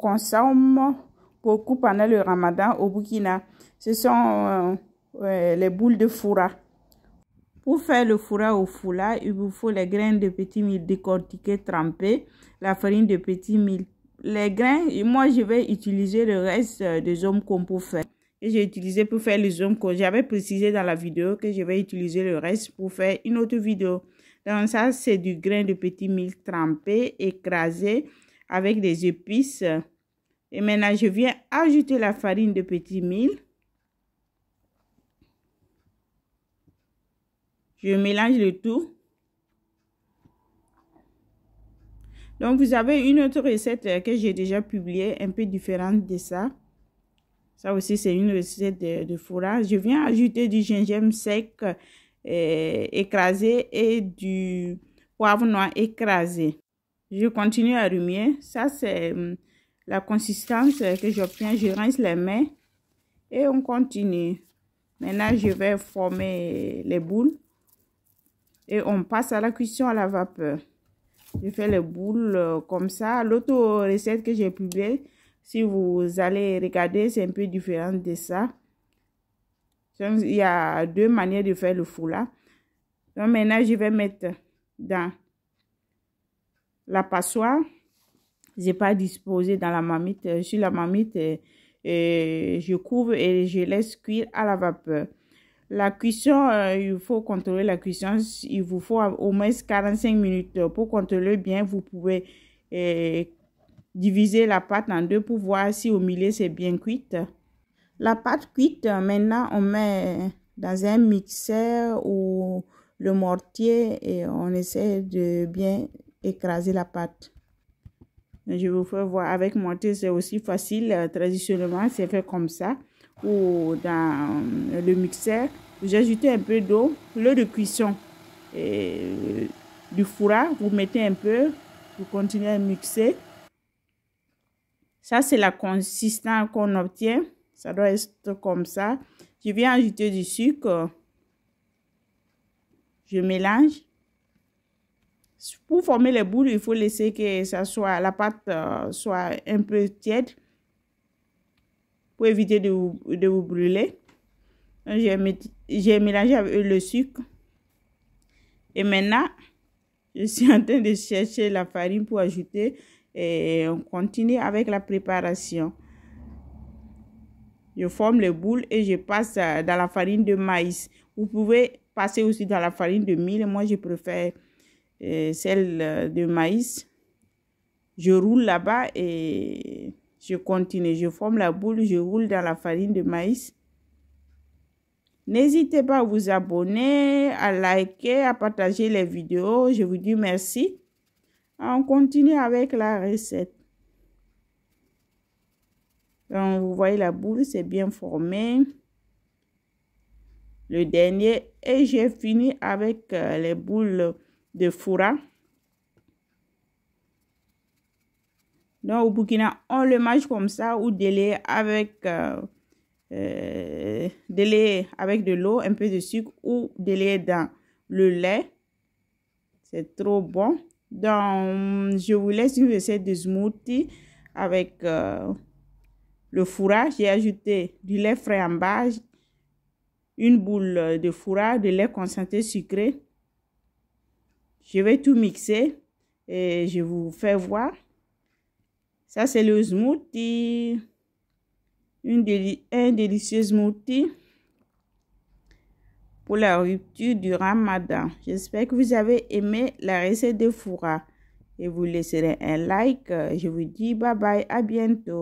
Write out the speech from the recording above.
consomme beaucoup pendant le Ramadan au Burkina. Ce sont les boules de fourra. Pour faire le fourra au foulard, il vous faut les graines de petit mil décortiquées, trempées, la farine de petit mil. Les grains, moi je vais utiliser le reste des zomcom pour faire. Et j'ai utilisé pour faire les zomcom. J'avais précisé dans la vidéo que je vais utiliser le reste pour faire une autre vidéo. Donc ça, c'est du grain de petit mil trempé, écrasé avec des épices. Et maintenant, je viens ajouter la farine de petit mil. Je mélange le tout. Donc, vous avez une autre recette que j'ai déjà publiée, un peu différente de ça. Ça aussi, c'est une recette de fourrage. Je viens ajouter du gingembre sec écrasé et du poivre noir écrasé. Je continue à remuer. Ça, c'est la consistance que j'obtiens. Je rince les mains et on continue. Maintenant, je vais former les boules. Et on passe à la cuisson à la vapeur. Je fais les boules comme ça. L'autre recette que j'ai publiée, si vous allez regarder, c'est un peu différent de ça. Donc, il y a deux manières de faire le foulard. Donc maintenant, je vais mettre dans la passoire. Je n'ai pas disposé dans la marmite. Sur la marmite, je couvre et je laisse cuire à la vapeur. La cuisson, il faut contrôler la cuisson. Il vous faut au moins 45 minutes. Pour contrôler bien, vous pouvez diviser la pâte en deux pour voir si au milieu c'est bien cuite. La pâte cuite, maintenant, on met dans un mixeur ou le mortier et on essaie de bien écraser la pâte. Je vous fais voir avec mortier, c'est aussi facile. Traditionnellement, c'est fait comme ça. Ou dans le mixeur, vous ajoutez un peu d'eau, l'eau de cuisson et du fourrage, vous mettez un peu, vous continuez à mixer. Ça, c'est la consistance qu'on obtient. Ça doit être comme ça. Je viens ajouter du sucre. Je mélange. Pour former les boules, il faut laisser que ça soit, la pâte soit un peu tiède pour éviter de vous brûler. J'ai mélangé avec le sucre. Et maintenant, je suis en train de chercher la farine pour ajouter. Et on continue avec la préparation. Je forme les boules et je passe dans la farine de maïs. Vous pouvez passer aussi dans la farine de mil. Moi, je préfère celle de maïs. Je roule là-bas et je continue. Je forme la boule, je roule dans la farine de maïs. N'hésitez pas à vous abonner, à liker, à partager les vidéos. Je vous dis merci. On continue avec la recette. Donc, vous voyez la boule, c'est bien formé. Le dernier. Et j'ai fini avec les boules de fourra. Donc, au Burkina, on le mange comme ça ou délayé avec de l'eau, un peu de sucre ou délayé dans le lait. C'est trop bon. Donc, je vous laisse une recette de smoothie avec le fourrage. J'ai ajouté du lait frais en bas, une boule de fourrage, de lait concentré sucré. Je vais tout mixer et je vous fais voir. Ça, c'est le smoothie. Un délicieux smoothie pour la rupture du Ramadan. J'espère que vous avez aimé la recette de fourrage et vous laisserez un like. Je vous dis bye bye, à bientôt.